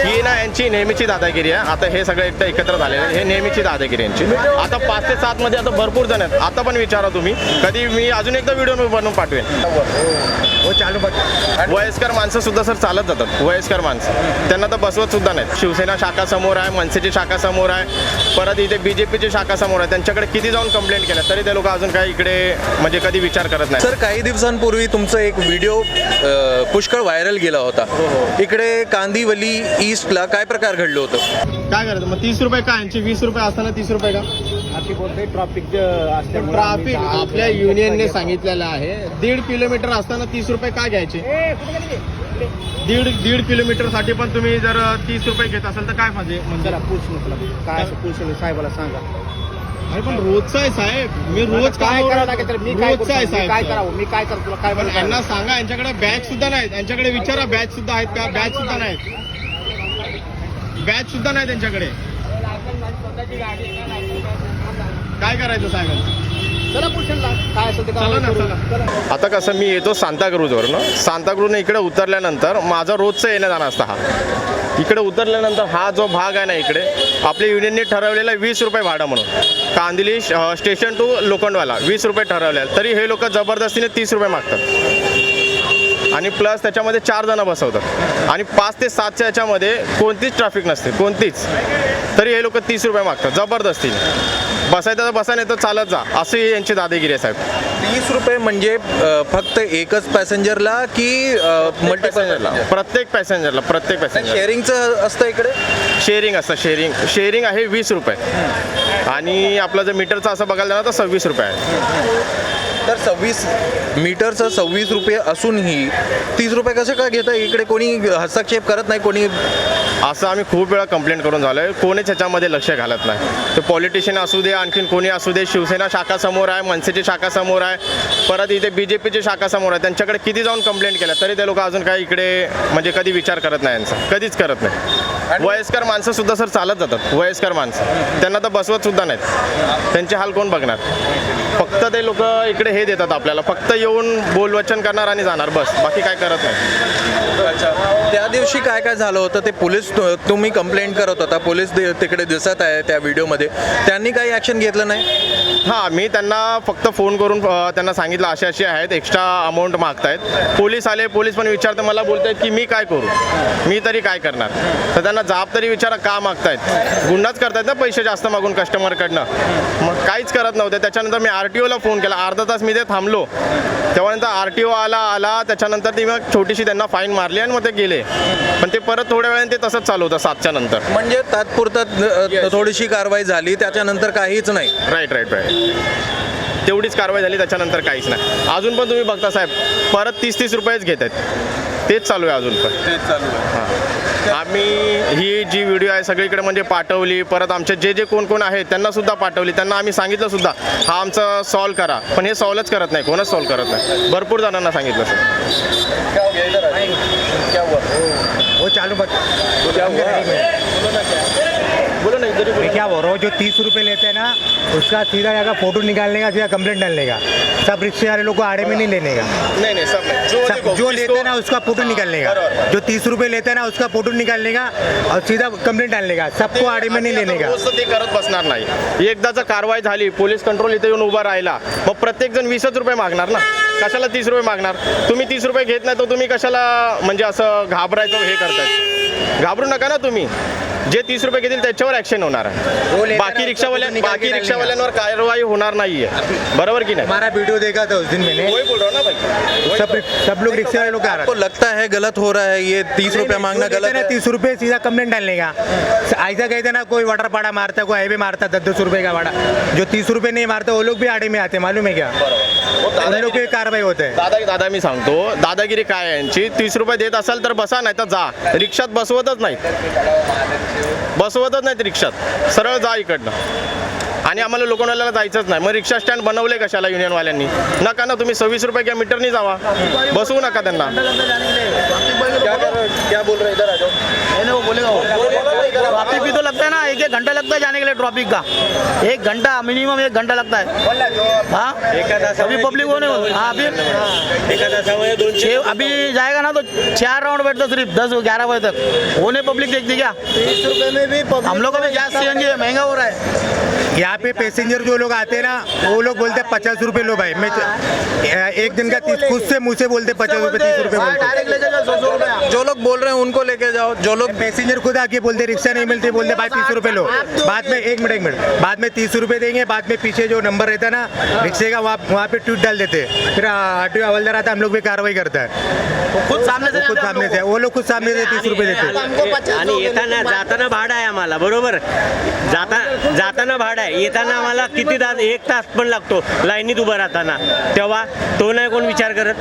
ही ना यांची नेहमीची दादागिरी आहे. आता हे सगळे एकत्र झालेले आहेत. हे नेहमीची दादागिरी यांची. आता 5 ते 7 मध्ये आता भरपूर जण आहेत. आता पण विचारा तुम्ही, कधी मी अजून एकदा व्हिडिओ बनवून पाठवेन. वयस्कर माणसं सुद्धा सर चालत जातात. वयस्कर माणसं त्यांना तर बसवत सुद्धा नाहीत. शिवसेना शाखा समोर आहे, मनसेची शाखा समोर आहे, परत इथे बीजेपीची शाखा समोर आहे. त्यांच्याकडे किती जाऊन कंप्लेंट केल्या तरी ते लोक अजून काही इकडे म्हणजे कधी विचार करत नाही. सर, काही दिवसांपूर्वी तुमचा एक व्हिडिओ पुष्कळ व्हायरल गेला होता. इकडे कांदिवली ईस्टला काय प्रकार घडलं होतं? काय करायचं मग? 30 रुपये का यांची? 20 रुपये असताना 30 रुपये का? ट्रॅफिक आपल्या युनियनने सांगितलेलं आहे 1.5 किलोमीटर असताना 30 रुपये का घ्यायचे? 1.5 किलोमीटर साठी पण तुम्ही जर 30 रुपये घेत असाल तर काय पाहिजे? म्हणजे काय असं पुलिस साहेबाला सांगा. अरे पण रोजचा आहे साहेब, मी रोज काय करावं लागेल तर मी काय रोजचा आहे करतो? मी काय साहेब. करावं? मी काय करतो? तुला काय पण बोलायचं? यांना सांगा, यांच्याकडे बॅग सुद्धा नाहीत. यांच्याकडे विचारा बॅग सुद्धा आहेत का? बॅग सुद्धा नाहीत. बॅग सुद्धा नाही त्यांच्याकडे. काय करायचं साहेबांचं? चला पुलिसांना काय असेल ते चला ना, चला. आता कसं मी येतो सांताक्रूजवर ना, सांताक्रूजने इकडे उतरल्यानंतर माझा रोजचं येणं जाणं असतं. हा इकडे उतरल्यानंतर हा जो भाग आहे ना, इकडे आपल्या युनियनने ठरवलेला 20 रुपये भाडं म्हणून. कांदिवली स्टेशन टू लोखंडवाला 20 रुपये ठरवलेलं, तरी हे लोक जबरदस्तीने 30 रुपये मागतात. आणि प्लस त्याच्यामध्ये 4 जण बसवतात. आणि 5 ते 7च्या याच्यामध्ये कोणतीच ट्रॅफिक नसते, कोणतीच, तरी हे लोक 30 रुपये मागतात जबरदस्तीने. बसायचं तर बसा, नाही तर चालत जा, अशी यांची दादागिरी आहे साहेब. 30 रुपये म्हणजे फक्त एकच पॅसेंजरला की मल्टी पॅसेंजरला? प्रत्येक पॅसेंजर. शेअरिंगचं असतं इकडे? शेअरिंग असतं. शेअरिंग आहे 20 रुपये. आणि आपलं जर मीटरचं असं बघायला जाणार तर 26 रुपये आहे. तर 26 मीटरचं 26 रुपये असूनही 30 रुपये कसे का घेतं? इकडे कोणी हस्तक्षेप करत नाही? कोणी असं आम्ही खूप वेळा कंप्लेंट करून झालो आहे, कोणीच ह्याच्यामध्ये लक्ष घालत नाही. ते पॉलिटिशियन असू दे, आणखीन कोणी असू दे, शिवसेना शाखा समोर आहे, मनसेची शाखा समोर आहे, परत इथे बीजेपीची शाखा समोर आहे. त्यांच्याकडे किती जाऊन कंप्लेंट केल्या तरी ते लोक अजून काही इकडे म्हणजे कधी विचार करत नाही. यांचा कधीच करत नाही. वयस्कर माणसं सुद्धा सर चालत जातात. वयस्कर माणसं त्यांना तर बसवत सुद्धा नाहीत. त्यांचे हाल कोण बघणार? फक्त ते लोक इकडे हे देतात आपल्याला, फक्त येऊन बोलवचन करणार आणि जाणार, बस, बाकी काय करत नाही. अच्छा, त्या दिवशी काय काय झालं होतं? ते पोलीस, तुम्ही कंप्लेंट करत होता, पोलीस तिकडे दिसत आहे त्या व्हिडिओमध्ये, त्यांनी काही ॲक्शन घेतलं नाही? हां, मी त्यांना फक्त फोन करून त्यांना सांगितलं असे असे आहेत, एक्स्ट्रा अमाऊंट मागतायत. पोलीस आले, पोलीस पण विचारते, मला बोलत आहेत की मी काय करू, मी तरी काय करणार. तर त्यांना जाब तरी विचारा का मागतायत. गुन्हाच करतायत ना पैसे जास्त मागून कस्टमरकडनं. मग काहीच करत नव्हते. त्याच्यानंतर मी RTOला फोन केला, अर्धा तास मी ते थांबलो. तेव्हानंतर RTO आला, त्याच्यानंतर ती मग छोटीशी त्यांना फाईन मारली आणि मग ते गेले. पण ते परत थोड्या वेळाने ते तसंच चालू होतं 7च्या नंतर. म्हणजे तात्पुरतं थोडीशी कारवाई झाली, त्याच्यानंतर काहीच नाही? राईट. तेवढीच कारवाई झाली, त्याच्यानंतर काहीच नाही. अजून पण तुम्ही बघता साहेब, परत 30 रुपयेच घेत आहेत. तेच चालू आहे अजून पण. तेच चालू आहे. हां, आम्ही ही जी व्हिडिओ आहे सगळीकडे म्हणजे पाठवली, परत आमचे जे कोण आहेत त्यांना सुद्धा पाठवली. त्यांना आम्ही सांगितलं सुद्धा हा आमचं सॉल्व करा, पण हे सॉल्वच करत नाही, कोणच सॉल्व करत नाही. भरपूर जणांना सांगितलं सर. बोलो ना, इधर ही बोलो. मैं क्या बोल रहा हूँ, जो 30 रुपये लेते हैं ना, उसका सीधा जाकर फोटो निकालने का, सीधा कंप्लेंट डालने का. सब रिक्शे वाले लोग को आड़े में नहीं लेने का. नहीं सब नहीं. सब जो लेते हैं ना उसका फोटो निकालने का. जो 30 रुपये लेते हैं ना उसका फोटो निकालने का और सीधा कंप्लेंट डालने का. सबको आड़े में नहीं लेने का. रोज तर ते करत बसणार नाही. एकदा जर कारवाई झाली, पोलीस कंट्रोल इथे येऊन उभा राहिला, मग प्रत्येक जण 20च रुपये मागणार ना. कशाला 30 रुपये मागणार? तुम्ही 30 रुपये घेत नाही तर तुम्ही कशाला म्हणजे असं घाबरायचं हे करताय? घाबरू नका ना तुम्ही. जे 30 रुपये घेतील त्याच्यावर ॲक्शन होणार आहे. बाकी रिक्षावाल्यांवर कारवाई होणार नाहीये. बरोबर की नाही? हमारा वीडियो देखा था उस दिन मैंने. वही बोल रहा हूं ना भाई. सब लोग रिक्शे वाले लोग आ रहे आपको लगता है गलत हो रहा है ये 30 रुपये मांगना गलत है? 30 रुपये सीधा कंप्लेंट डालने का. ऐसा कहते ना, कोई वाटर पाड़ा मारता, कोई हाईवे मारता 10-10 रुपये का भाड़ा. जो 30 रुपये नहीं मारता वो लोग भी आड़े में आते, मालूम है क्या? उन लोग की कारवाई होते हैं. दादा मी सांगतो, दादागिरी काय आहे यांची. 30 रुपये देत असाल तर बसा, नाही तर जा. रिक्षात बसवतच नाहीत रिक्षात. सरळ जा इकडनं. आणि आम्हाला लोखंडवाल्याला जायचंच नाही. मग रिक्षा स्टँड बनवले कशाला युनियनवाल्यांनी? नका ना, तुम्ही 26 रुपये किंवा मीटरनी जावा, बसवू नका त्यांना. क्या बोल रहे, इधर आ जाओ. ट्रैफिक भी तो लगता है ना, एक घंटा लगता है जाने के लिए ट्रैफिक का, 1 घंटा मिनिमम 1 घंटा लगता है। हाँ अभी पब्लिक होने हाँ अभी जाएगा ना तो 4 राउंड बैठता सिर्फ 10-11 बजे तक, होने पब्लिक देखती क्या? 30 रुपए में भी हम लोग का भी गैस सीएनजी महंगा हो रहा है। यहाँ पे पैसेंजर जो लोग आते हैं ना वो लोग बोलते हैं 50 रुपए लो भाई, मैं एक दिन का 30 खुद से मुँह से बोलते 50 रुपए 30 रुपए बोलते। डायरेक्ट लेके जाओ 100 रुपया। जो लोग बोल रहे हैं उनको लेके जाओ, जो लोग पैसेंजर खुद आके बोलते रिक्शा नहीं मिलती, बोलते भाई 30 रुपए लो, बाद में एक मिनट बाद में 30 रुपए देंगे, बाद में पीछे जो नंबर रहता है ना रिक्शे का वहाँ पे ट्वीट डाल देते, फिर आरटीओ हवलदार आता है, हम लोग भी कार्रवाई करता है, खुद सामने से खुद सामने से वो लोग खुद सामने से 30 रुपए देते। आणि येताना जाताना भाडं आहे आम्हाला, बरोबर जाताना भाडं आहे, येताना आम्हाला किती तास 1 तास पण लागतो लाईनीत उभं राहताना, तेव्हा तो नाही कोण विचार करत,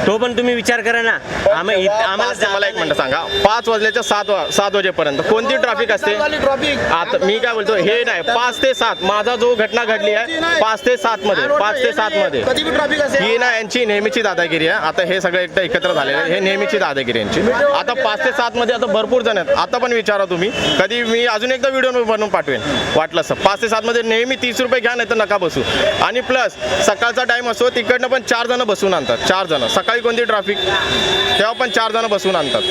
तो पण तुम्ही विचार करा ना। आम्हाला मला एक मिनिट सांगा, 5 वाजल्याच्या 7 वाजेपर्यंत कोणती ट्रॅफिक असते? आता मी काय बोलतो हे नाही, 5 ते 7 माझा जो घटना घडली आहे 5 ते 7 मध्ये, 5 ते 7 मध्ये कधी भी ट्रॅफिक असेल ही ना यांची नेहमीची दादागिरी आहे। आता हे सगळं एकत्र झालेलं आहे, हे नेहमीची दादागिरी यांची। आता 5 ते 7 मध्ये आता भरपूर जण आहेत, आता पण विचारा तुम्ही, कधी मी अजून एकदा व्हिडिओ बनवून पाठवेन वाटलं असं। 5 ते 7 मध्ये नेहमी 30 रुपये घ्या, नाही तर नका बसू। आणि प्लस सकाळचा टाइम असतो, तिकडनं पण 4 जण बसून आणतात, 4 जण सकाळी कोणती ट्रॅफिक तेव्हा पण 4 जण बसून आणतात।